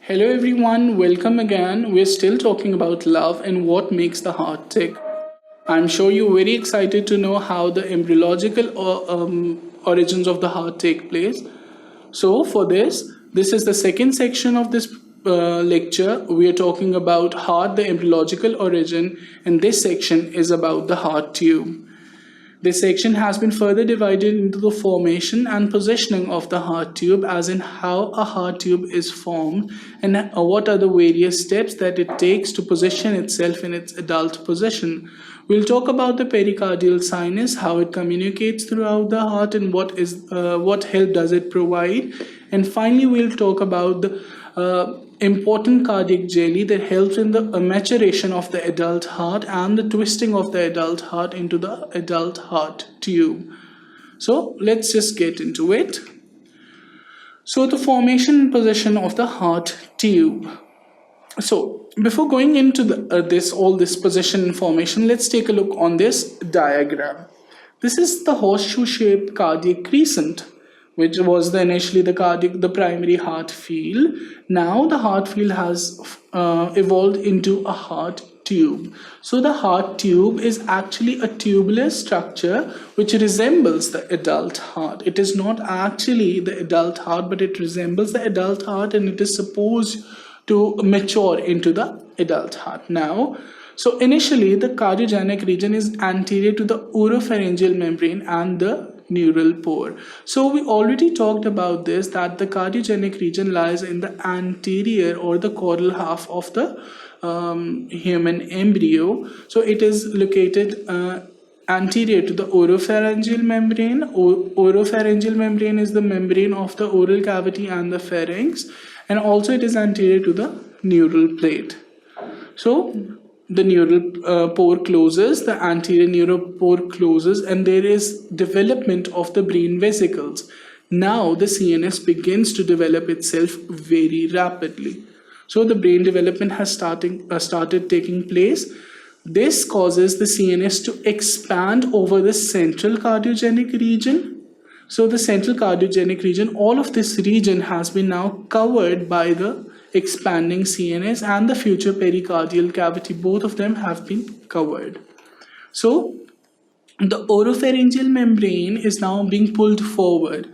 Hello everyone, welcome again. We're still talking about love and what makes the heart tick. I'm sure you're very excited to know how the embryological origins of the heart take place. So, for this is the second section of this lecture. We are talking about heart, the embryological origin, and this section is about the heart tube. This section has been further divided into the formation and positioning of the heart tube, as in how a heart tube is formed and what are the various steps that it takes to position itself in its adult position. We'll talk about the pericardial sinus, how it communicates throughout the heart, and what help does it provide. And finally, we'll talk about the important cardiac jelly that helps in the maturation of the adult heart and the twisting of the adult heart into the adult heart tube. So let's just get into it. So the formation and position of the heart tube. So before going into this position and formation, let's take a look on this diagram. This is the horseshoe-shaped cardiac crescent, which was initially the primary heart field. Now the heart field has evolved into a heart tube. So the heart tube is actually a tubular structure which resembles the adult heart. It is not actually the adult heart, but it resembles the adult heart, and it is supposed to mature into the adult heart. Now, so initially the cardiogenic region is anterior to the oropharyngeal membrane and the neural pore. So we already talked about this, that the cardiogenic region lies in the anterior or the caudal half of the human embryo. So it is located anterior to the oropharyngeal membrane. Oropharyngeal membrane is the membrane of the oral cavity and the pharynx, and also it is anterior to the neural plate. So the neural pore closes, the anterior neural pore closes, and there is development of the brain vesicles. Now the CNS begins to develop itself very rapidly. So the brain development has started taking place. This causes the CNS to expand over the central cardiogenic region. So the central cardiogenic region, all of this region has been now covered by the expanding CNS and the future pericardial cavity. Both of them have been covered. So the oropharyngeal membrane is now being pulled forward.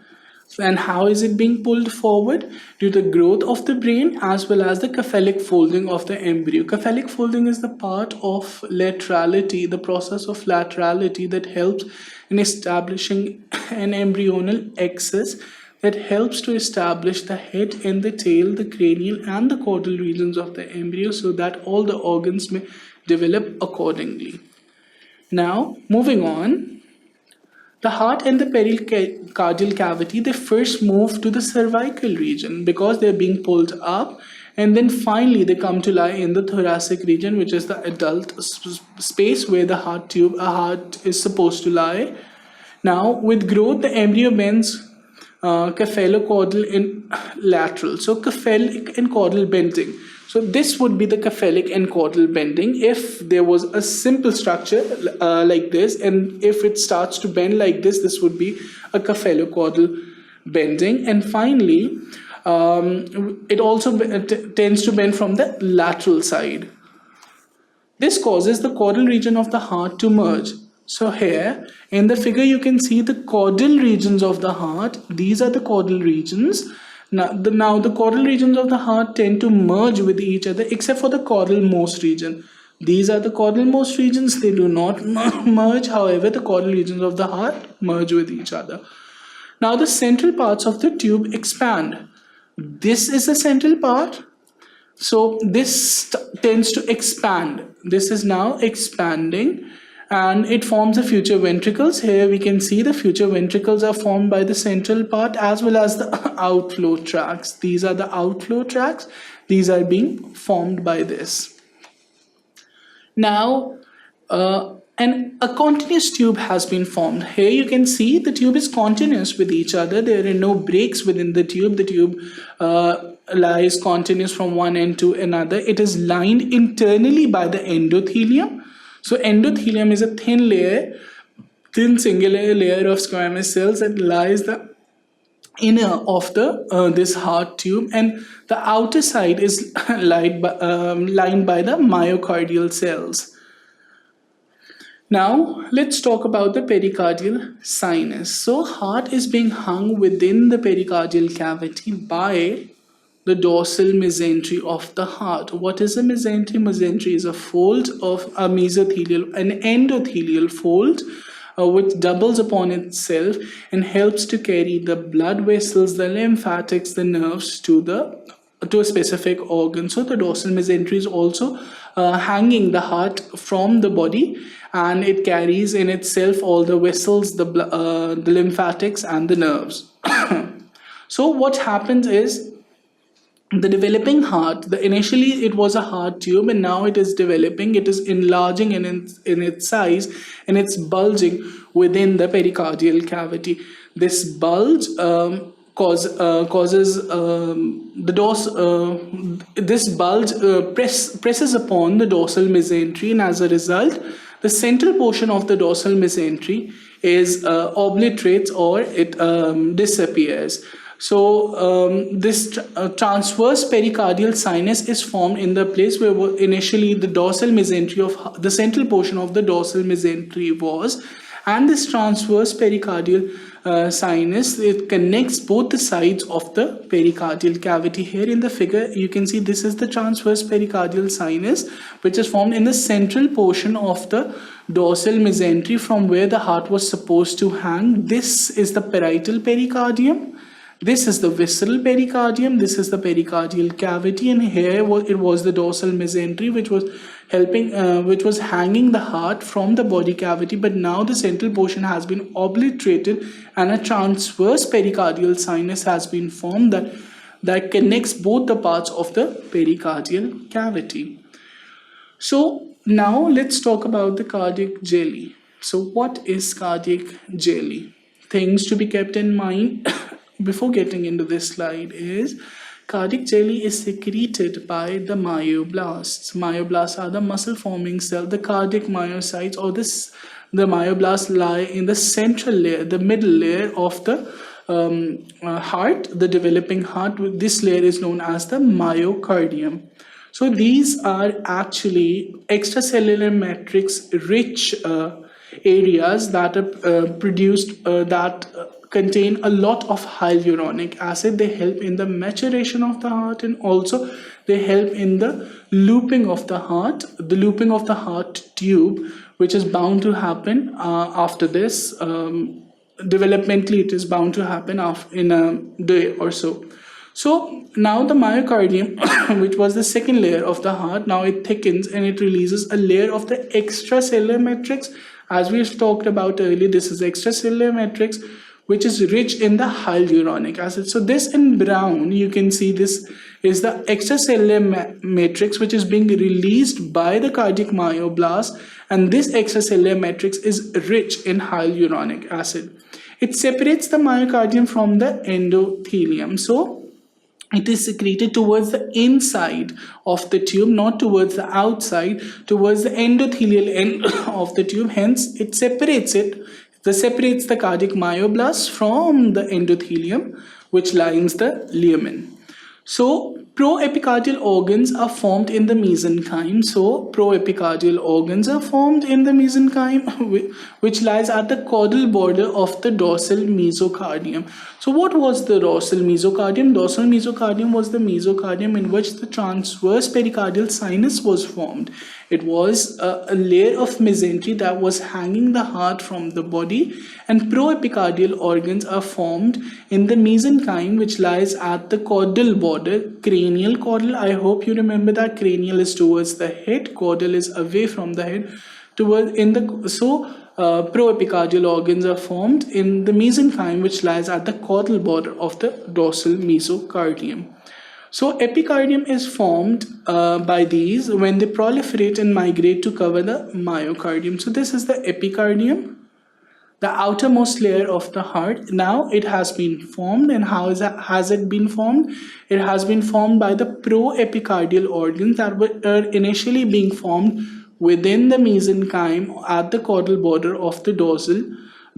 And how is it being pulled forward? Due to the growth of the brain as well as the cephalic folding of the embryo. Cephalic folding is the part of laterality, the process of laterality that helps in establishing an embryonal axis that helps to establish the head and the tail, the cranial and the caudal regions of the embryo, so that all the organs may develop accordingly. Now, moving on, the heart and the pericardial cavity, they first move to the cervical region because they're being pulled up, and then finally they come to lie in the thoracic region, which is the adult space where the heart is supposed to lie. Now, with growth, the embryo bends cephalocaudal and lateral. So cephalic and caudal bending. So this would be the cephalic and caudal bending if there was a simple structure like this, and if it starts to bend like this would be a cephalocaudal bending. And finally, it also tends to bend from the lateral side. This causes the caudal region of the heart to merge. So here in the figure you can see the caudal regions of the heart. These are the caudal regions. Now the caudal regions of the heart tend to merge with each other except for the caudal most region. These are the caudal most regions. They do not merge. However, the caudal regions of the heart merge with each other. Now the central parts of the tube expand. This is the central part. So this tends to expand. This is now expanding, and it forms the future ventricles. Here we can see the future ventricles are formed by the central part as well as the outflow tracts. These are the outflow tracts. These are being formed by this. Now, a continuous tube has been formed. Here you can see the tube is continuous with each other. There are no breaks within the tube. The tube lies continuous from one end to another. It is lined internally by the endothelium. So endothelium is a thin singular layer of squamous cells that lies the inner of the this heart tube, and the outer side is lined by the myocardial cells. Now, let's talk about the pericardial sinus. So, heart is being hung within the pericardial cavity by the dorsal mesentery of the heart. What is a mesentery? Mesentery is a fold of a mesothelial, an endothelial fold, which doubles upon itself and helps to carry the blood vessels, the lymphatics, the nerves to a specific organ. So the dorsal mesentery is also hanging the heart from the body, and it carries in itself all the vessels, the lymphatics, and the nerves. So what happens is, the developing heart, initially it was a heart tube, and now it is developing, it is enlarging in its size, and it's bulging within the pericardial cavity. This bulge causes this bulge presses upon the dorsal mesentery, and as a result, the central portion of the dorsal mesentery is obliterates, or it disappears. So this transverse pericardial sinus is formed in the place where initially the dorsal mesentery of the central portion of the dorsal mesentery was, and this transverse pericardial sinus, it connects both the sides of the pericardial cavity. Here in the figure you can see this is the transverse pericardial sinus, which is formed in the central portion of the dorsal mesentery from where the heart was supposed to hang. This is the parietal pericardium. This is the visceral pericardium, this is the pericardial cavity, and here it was the dorsal mesentery which was hanging the heart from the body cavity. But now the central portion has been obliterated, and a transverse pericardial sinus has been formed that connects both the parts of the pericardial cavity. So now let's talk about the cardiac jelly. So what is cardiac jelly? Things to be kept in mind before getting into this slide is, cardiac jelly is secreted by the myoblasts. Myoblasts are the muscle forming cell. The cardiac myocytes, or the myoblasts, lie in the central layer, the middle layer of the heart, the developing heart. This layer is known as the myocardium. So these are actually extracellular matrix rich areas that are produced that contain a lot of hyaluronic acid. They help in the maturation of the heart, and also they help in the looping of the heart tube, which is bound to happen after this. Developmentally, it is bound to happen in a day or so. So now the myocardium, which was the second layer of the heart, now it thickens and it releases a layer of the extracellular matrix. As we talked about earlier, this is extracellular matrix, which is rich in the hyaluronic acid. So this in brown, you can see this is the extracellular matrix, which is being released by the cardiac myoblast, and this extracellular matrix is rich in hyaluronic acid. It separates the myocardium from the endothelium. So it is secreted towards the inside of the tube, not towards the outside, towards the endothelial end of the tube. Hence, it separates the cardiac myoblast from the endothelium, which lines the lumen. So proepicardial organs are formed in the mesenchyme. So proepicardial organs are formed in the mesenchyme, which lies at the caudal border of the dorsal mesocardium. So what was the dorsal mesocardium? Dorsal mesocardium was the mesocardium in which the transverse pericardial sinus was formed. It was a layer of mesentery that was hanging the heart from the body, and proepicardial organs are formed in the mesenchyme, which lies at the caudal border. Cranial caudal, I hope you remember that cranial is towards the head, caudal is away from the head. Proepicardial organs are formed in the mesenchyme, which lies at the caudal border of the dorsal mesocardium. So epicardium is formed by these when they proliferate and migrate to cover the myocardium. So this is the epicardium, the outermost layer of the heart. Now it has been formed, and how has it been formed? It has been formed by the proepicardial organs that were initially being formed within the mesenchyme at the caudal border of the dorsal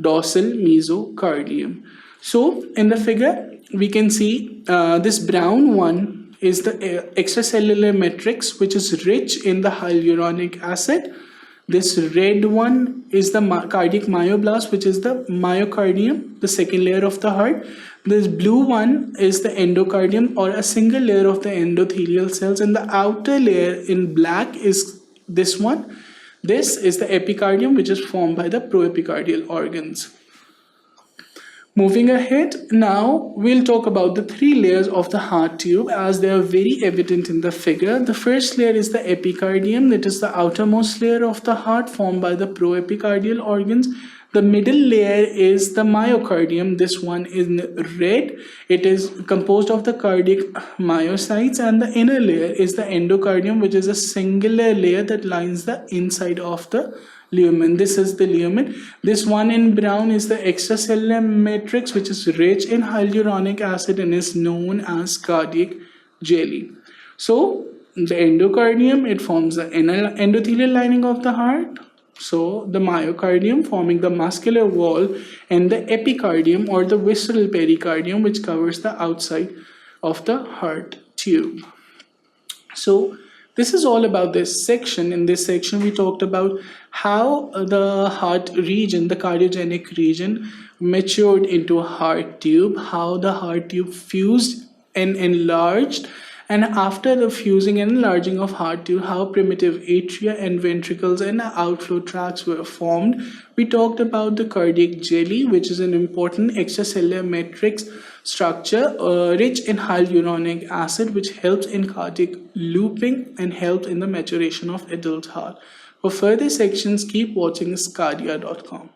mesocardium. So in the figure, we can see this brown one is the extracellular matrix, which is rich in the hyaluronic acid. This red one is the cardiac myoblast, which is the myocardium, the second layer of the heart. This blue one is the endocardium, or a single layer of the endothelial cells, and the outer layer in black is this one. This is the epicardium, which is formed by the proepicardial organs. Moving ahead, now we'll talk about the three layers of the heart tube as they are very evident in the figure. The first layer is the epicardium, that is the outermost layer of the heart formed by the proepicardial organs. The middle layer is the myocardium. This one is red. It is composed of the cardiac myocytes, and the inner layer is the endocardium, which is a singular layer that lines the inside of the lumen. This is the lumen. This one in brown is the extracellular matrix, which is rich in hyaluronic acid and is known as cardiac jelly. So the endocardium, it forms the inner endothelial lining of the heart. So the myocardium forming the muscular wall, and the epicardium or the visceral pericardium, which covers the outside of the heart tube. So this is all about this section. In this section, we talked about how the heart region, the cardiogenic region, matured into a heart tube, how the heart tube fused and enlarged, and after the fusing and enlarging of heart tube, how primitive atria and ventricles and outflow tracts were formed. We talked about the cardiac jelly, which is an important extracellular matrix structure rich in hyaluronic acid, which helps in cardiac looping and helps in the maturation of adult heart. For further sections, keep watching sqadia.com.